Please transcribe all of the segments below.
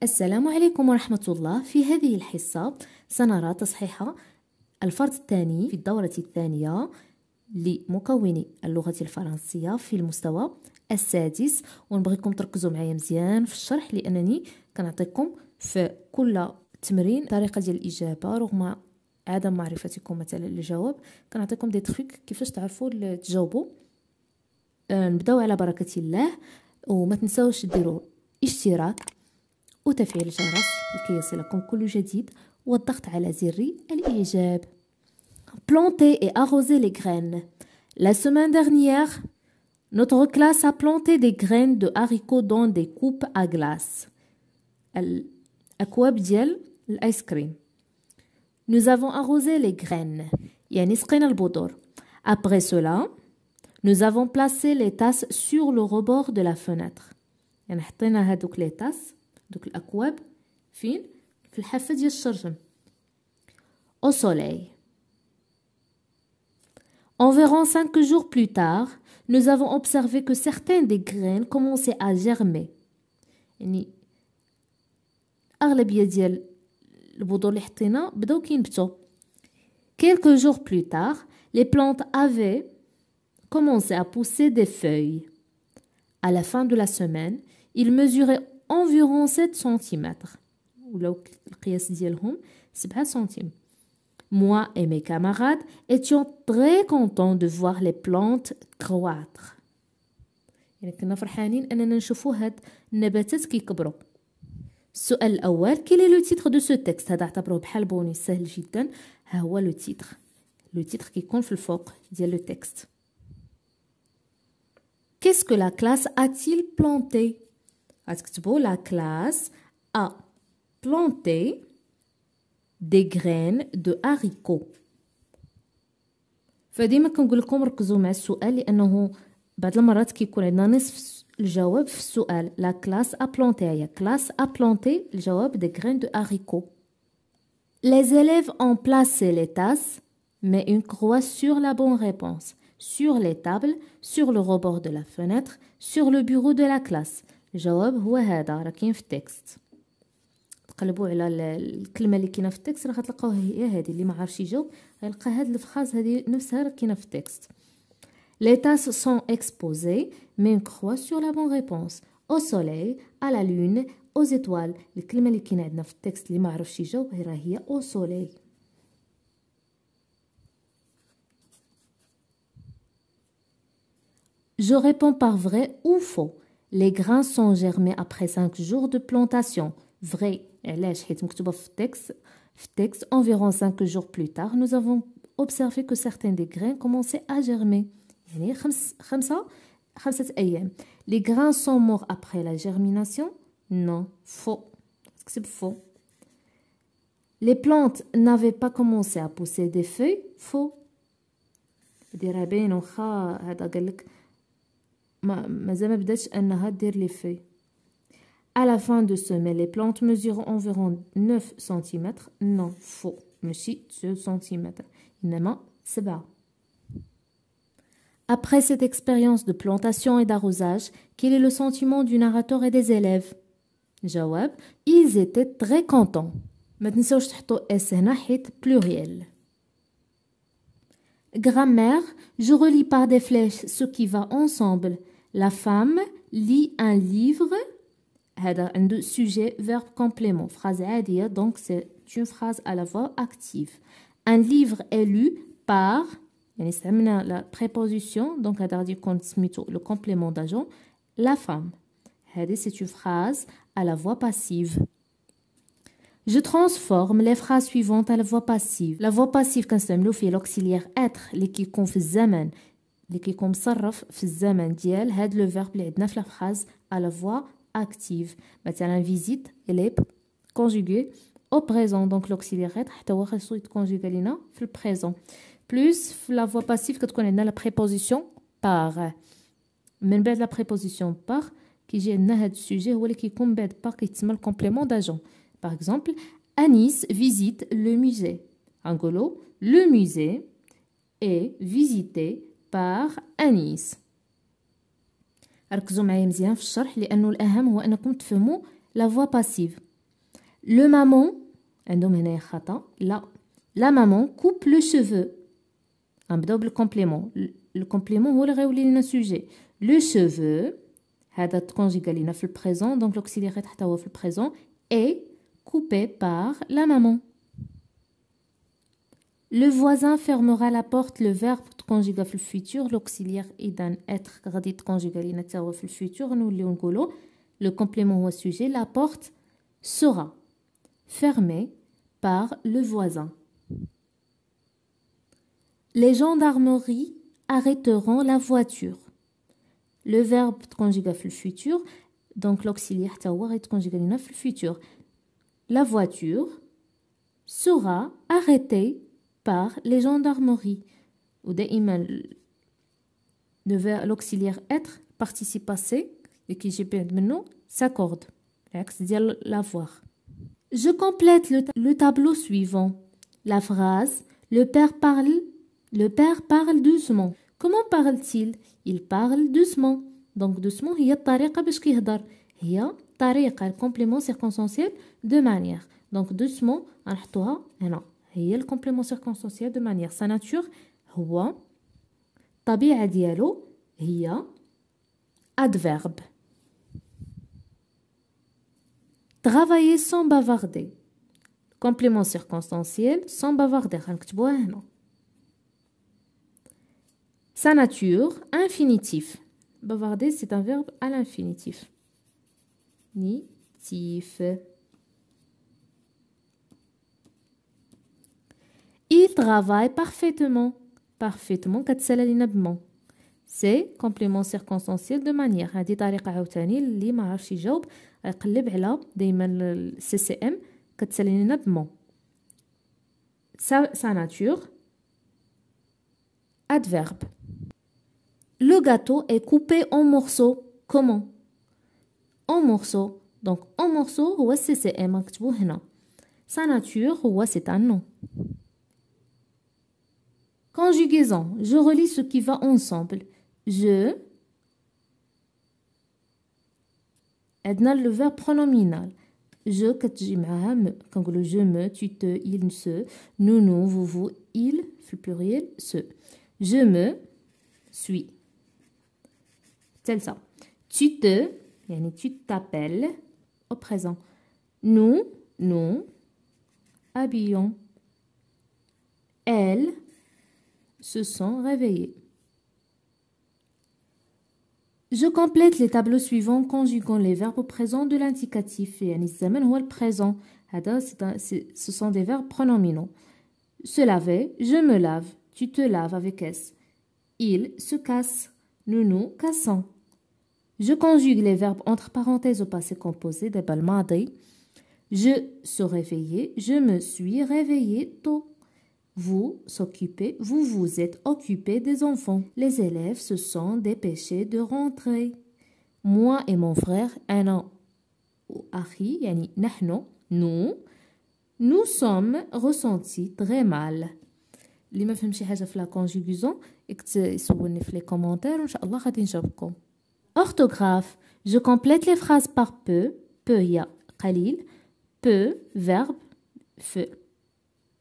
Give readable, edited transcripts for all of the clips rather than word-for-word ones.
السلام عليكم ورحمة الله. في هذه الحصة سنرى تصحيح الفرض الثاني في الدورة الثانية لمكوني اللغة الفرنسية في المستوى السادس، ونبغيكم تركزوا معايا مزيان في الشرح لأنني كنعطيكم في كل تمرين طريقة ديال الإجابة رغم عدم معرفتكم مثلا الجواب. كنعطيكم دي تريك كيفاش تعرفوا تجاوبوا. نبداو على بركة الله، وما تنساوش ديروا اشتراك وتفعيل الجرس لكي يصلكم كل جديد والضغط على زر الإعجاب. Planter et arroser les graines. La semaine dernière, notre classe a planté des graines de haricots dans des coupes à glace. الأكواب ديال الآيس كريم. Nous avons arrosé les graines. يعني سقينا البذور. Après cela, nous avons placé les tasses sur le rebord de la fenêtre. يعني حطينا هادوك لي تاس دوك الأكواب فين؟ في الحافة ديال الشرجم. Au soleil. Environ 5 jours plus tard, nous avons observé que certaines des graines commençaient à germer. يعني أغلبية ديال البذور اللي حطينا بداو كينبتوا. Quelques jours plus tard, les plantes avaient commencé à pousser des feuilles. À la fin de la semaine, ils mesuraient environ 7 cm. ولاو القياس ديالهم 7 سنتيم. Moi et mes camarades étions très contents de voir les plantes croître. يعني كنا فرحانين أننا نشوفوا هاد النباتات كيكبروا. السؤال الأول: quel est le titre de ce texte؟ هذا اعتبروه بحال بونيس سهل جدا. ها هو لو تيتر. لو تيتر كيكون في الفوق ديال لو تكست. Qu'est-ce que la classe a-t-il planté؟ غتكتبوا la classe a planté des graines de haricots. فديما كنقول لكم ركزوا مع السؤال لانه بعض المرات كيكون عندنا نصف الجواب في السؤال. لا كلاس ا بلانتي، هي كلاس ا بلانتي الجواب دي graines de haricots. Les élèves ont placé les tasses mais une croix sur la bonne réponse, sur les tables, sur le rebord de la fenêtre, sur le bureau de la classe. الجواب هو هذا راه كاين في التكست. قلبوا على الكلمه اللي كاينه في التكست راه غتلقاوها هي هذه. اللي ما عارفش يجاوب غيلقى هذه الفراز هذه نفسها راه كاينه في التكست. Les tasses sont exposées mais une croix sur la bonne réponse, au soleil, à la lune, aux étoiles. الكلمه اللي كاينه عندنا في التكست اللي ما عرفش يجاوب راه هي au soleil. Je réponds par vrai ou faux. Les grains sont germés après 5 jours de plantation. Vrai. علاش؟ حيت مكتوبه في التكست environ 5 jours plus tard nous avons observé que certains des grains commençaient à germer. يعني خمسة أيام. Les grains sont morts après la germination? Non, faux. C'est faux. Les plantes n'avaient pas commencé à pousser des feuilles? Faux. ديرها باين واخا هذا قالك مازال ما بداتش انها دير لي فeuilles. À la fin de semaine, les plantes mesurent environ 9 cm. Non, faux. ماشي 2 cm. إنما 7. Après cette expérience de plantation et d'arrosage, quel est le sentiment du narrateur et des élèves؟ جواب: ils étaient très contents. ما تنساوش تحطوا اس هنا حيت pluriel. Grammaire: je relis par des flèches ce qui va ensemble. La femme lit un livre. هذا عنده sujet verbe complément. Phrase عادية donc c'est une phrase à la voix active. Un livre est lu par يعني استعملنا la préposition donc هذا غادي يكون سميتو le complément d'agent la femme. هذه c'est une phrase à la voix passive. Je transforme les phrases suivantes à la voix passive. La voix passive كنستعملو فيه l'auxiliaire être اللي كيكون في الزمن اللي كيكون مصرف في الزمن ديال هاد لو verbe اللي عندنا في la phrase à la voix active. مثلا visite elle est conjuguée au présent donc l'auxiliaire être حتى هو خاصو يتكونجوغا لينا في البريزون. بلس في لا فوا باسيف كتكون عندنا لا بريبوزيسيون بار. من بعد لا بريبوزيسيون بار كيجي عندنا هاد السوجي هو اللي كيكون بعد بار كيتسمى الكومبليمون داجون. باغ اكزومبل Anis visite le musée. نقولو le musée est visité par Anis. ركزوا معايا مزيان في الشرح لانه الاهم هو انكم تفهموا لا فوا باسيف. Le maman, عندهم هنا خطأ. La maman coupe le cheveu. نبداو بالكومبليمون. Le complément هو اللي غيولي لنا sujet. Le cheveu هذا تكونجيغا لينا في البريزون دونك l'auxiliaire حتى هو في البريزون est coupé par la maman. Le voisin fermera la porte. Le verbe تكونجيغا في الفيتور l'auxiliaire إذا être غادي تكونجيغا لينا حتى هو في الفيتور نوليو نقولو le complément هو sujet. La porte sera fermée par le voisin. Les gendarmeries arrêteront la voiture. Le verbe conjugué في الفيتور donc l'auxiliaire حتى هو غيتكونجيغا لينا في الفيتور. La voiture sera arrêtée par les gendarmeries. ودائما l'auxiliaire être participe passé اللي كيجي بعد منه s'accorde العكس ديال l'avoir. Je complète le tableau suivant. La phrase le père parle doucement. Comment parle-t-il? Il parle doucement. Donc doucement هي الطريقة باش كيهضر. هي طريقة الكومبليمون سيركونسونسيال de manière. Donc doucement غنحطوها هنا. هي الكومبليمون سيركونسونسيال de manière. Sa nature هو الطبيعة ديالو هي adverbe. Travailler sans bavarder. Complément circonstanciel sans bavarder. غنكتبوها هنا. Sa nature, infinitif. Bavarder, c'est un verbe à l'infinitif. Nitif. Il travaille parfaitement. Parfaitement, كتسالى c'est complément circonstanciel de manière. هذه طريقة عاوتاني اللي ما عرفش يجاوب يقلب على دايما السي سي ام كتسالي لنا بمون. Sa nature, adverbe. Le gâteau est coupé en morceaux. Comment? En morceaux. Donc en morceaux هو السي سي ام نكتبوه هنا. Sa nature هو c'est un nom. Conjugaison. Je relis ce qui va ensemble. Je. عندنا le verbe pronominal. Je كتجي معاها م. كنقولوا je me, tu te, il se, nous, nous, vous, vous, il في pluriel se. Je me suis. C'est ça. Tu te, يعني tu t'appelles au présent. Nous, nous habillons. Elles se sont réveillées. Je complète les tableaux suivants conjuguant les verbes au présent de l'indicatif. يعني الزمن هو le présent. Ce sont des verbes pronominaux. Se laver, je me lave. Tu te laves avec S. Il se casse. Nous nous cassons. Je conjugue les verbes entre parenthèses au passé composé des الماضي. Je se réveiller, je me suis réveillé tôt. Vous s'occupez, vous vous êtes occupé des enfants. Les élèves se sont dépêchés de rentrer. Moi et mon frère, أنا وأخي يعني نحن, nous sommes ressentis très mal. اللي ما فهم شي حاجة في لا كونجوغيزون يسولني في لي كومونتير وإن شاء الله غادي نجاوبكم. Orthographe. Je complète les phrases par peu. Peu هي قليل. Peu, verbe, fe.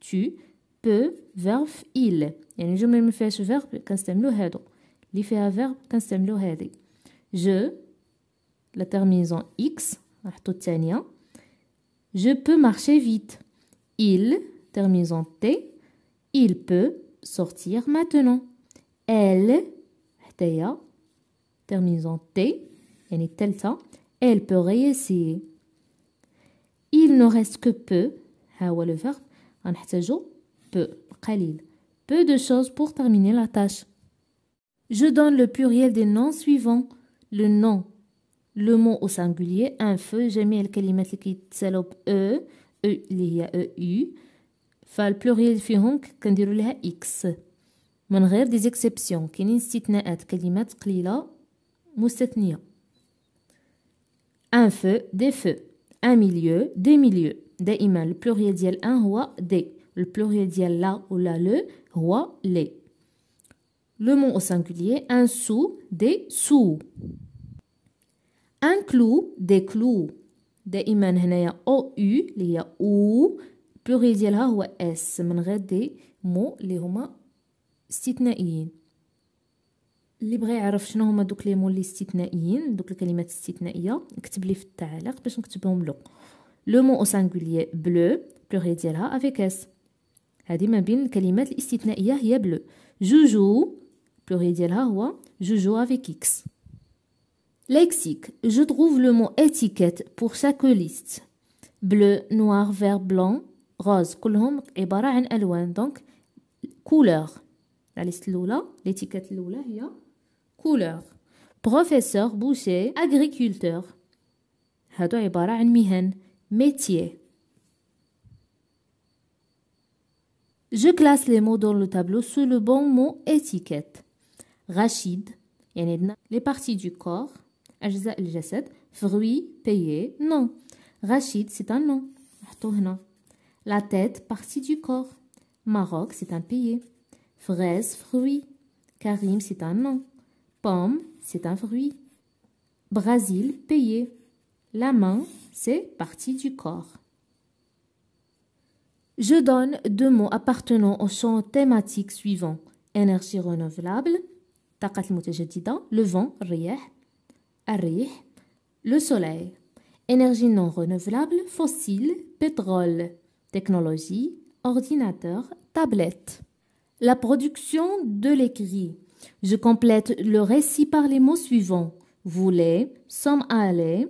Tu. Peu, verbe, il. يعني الجملة اللي فيهاش verbe كنستعملو هادو. اللي فيها verbe كنستعملو هادي. Je. La terminaison x. نحطو الثانية. Je peux marcher vite. Il. Terminaison t. Il peut sortir maintenant. Elle. حتى terminaison t. يعني الثالثة. Elle peut réessayer. Il ne reste que peu. ها هو le verbe. غنحتاجو peu. قليل. Peu de choses pour terminer la tâche. Je donne le pluriel des noms suivants. Le nom. Le mot au singulier. Un feu. جميع الكلمات اللي كيتسالو ب e. اللي هي EU. فالبلوريال فيهم كنديروا لها x من غير دي زيكسيبسيون. كاينين استثناءات كلمات قليله مستثنيه. un feu, des feux. un milieu, des milieux. دائما البلوريال ديال un هو des. البلوريال ديال لا ولا le هو les. le mot au singulier. un sou, des sous. un clou, des clous. دائما هنايا او اللي هي او بلوري ديالها هو اس من غير دي مو اللي هما استثنائيين. اللي بغى يعرف شنو هما دوك لي مو اللي استثنائيين، دوك الكلمات الاستثنائيه، كتب لي في التعليق باش نكتبهم له. لو مو او سانغولير بلو بلوري ديالها افيك اس، هذه ما بين الكلمات الاستثنائيه هي بلو. جوجو بلوري ديالها هو جوجو افيك اكس. Lexique. Je trouve le mot étiquette pour chaque liste. Bleu, noir, vert, blanc, rose. كلهم عبارة عن ألوان. Donc, couleur. La liste الأولى، l'étiquette الأولى هي couleur. Professeur, boucher, agriculteur. هادو عبارة عن مهن. métier. Je classe les mots dans le tableau sous le bon mot étiquette. Rachid. يعني عندنا les parties du corps. أجزاء الجسد. fruits, payer, non. Rachid, c'est un nom. نحطوه هنا. La tête, partie du corps. Maroc, c'est un pays. Fraise, fruit. Karim, c'est un nom. Pomme, c'est un fruit. Brésil, pays. La main, c'est partie du corps. Je donne 2 mots appartenant au champ thématique suivant. Énergie renouvelable, طاقة المتجددة. Le vent, الرياح. الريح. Le soleil. Énergie non renouvelable, fossile, pétrole. Technologie, ordinateur, tablette. La production de l'écrit. Je complète le récit par les mots suivants. Voulez, sommes allés,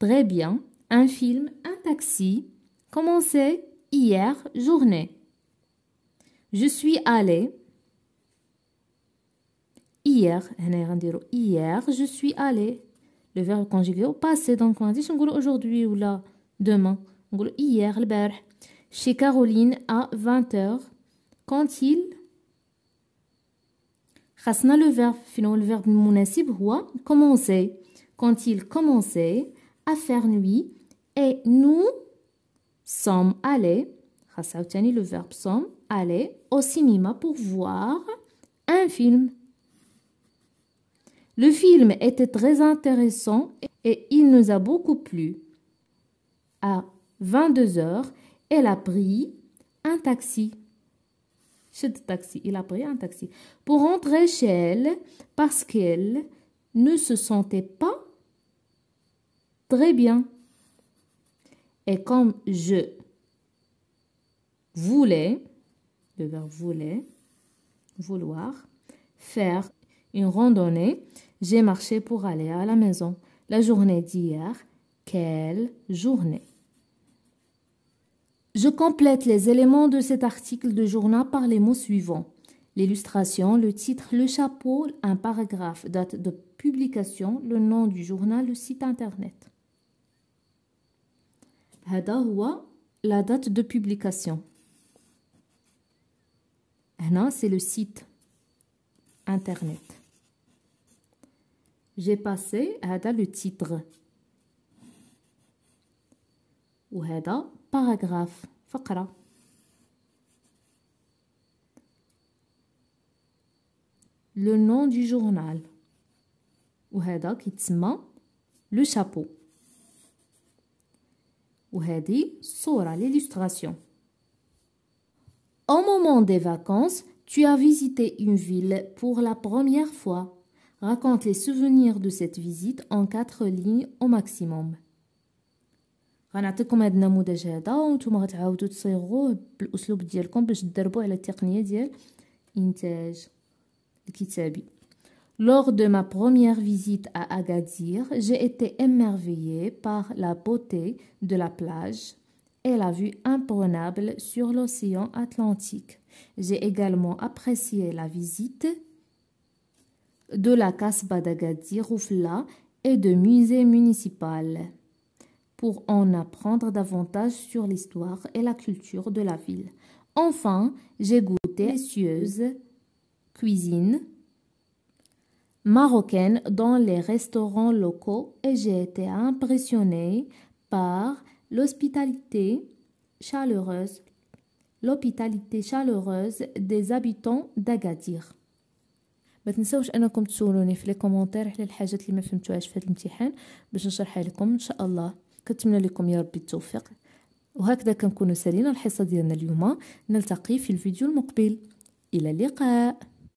très bien, un film, un taxi, commencé, hier, journée. Je suis allé. Hier, hier, je suis allé. Le verbe conjugué au passé, donc on dit aujourd'hui ou là, demain. On dit hier, البارح. Chez Caroline à 20h. Quand il... خاصنا le verbe. Finalement, le verbe المناسب هو commencer. Quand il commençait à faire nuit et nous sommes allés, خاص عاوتاني le verbe sommes allés au cinéma pour voir un film. Le film était très intéressant et il nous a beaucoup plu. À 22h, elle a pris un taxi. Il a pris un taxi pour rentrer chez elle parce qu'elle ne se sentait pas très bien. Et comme je voulais, le verbe voulait, vouloir, faire une randonnée, j'ai marché pour aller à la maison. La journée d'hier, quelle journée! Je complète les éléments de cet article de journal par les mots suivants. L'illustration, le titre, le chapeau, un paragraphe, date de publication, le nom du journal, le site internet. هذا هو la date de publication. هنا c'est le site internet. J'ai passé هذا le titre. وهذا paragraphe فقرة. Le nom du journal. وهذا كيتسمى le chapeau. وهذه صورة l'illustration. Au moment des vacances, tu as visité une ville pour la première fois. Raconte les souvenirs de cette visite en 4 lignes au maximum. غنعطيكم هذا النموذج هذا وانتم غتعاودوا تصيغوه بالاسلوب ديالكم باش تدربوا على التقنيه ديال انتاج الكتابي. Lors de ma première visite à Agadir, j'ai été émerveillée par la beauté de la plage et la vue imprenable sur l'océan Atlantique. J'ai également apprécié la visite de la Casbah d'Agadir Oufla et de musée municipal pour en apprendre davantage sur l'histoire et la culture de la ville. Enfin, j'ai goûté la délicieuse cuisine marocaine dans les restaurants locaux et j'ai été impressionnée par l'hospitalité chaleureuse des habitants d'Agadir. ما تنسوش انكم تسولوني في لي كومونتير على الحاجات اللي ما فهمتوهاش في هذا الامتحان باش نشرحها لكم ان شاء الله. كنتمنى لكم يا ربي التوفيق. وهكذا كنكونوا سالينا الحصه ديالنا اليوم. نلتقي في الفيديو المقبل. الى اللقاء.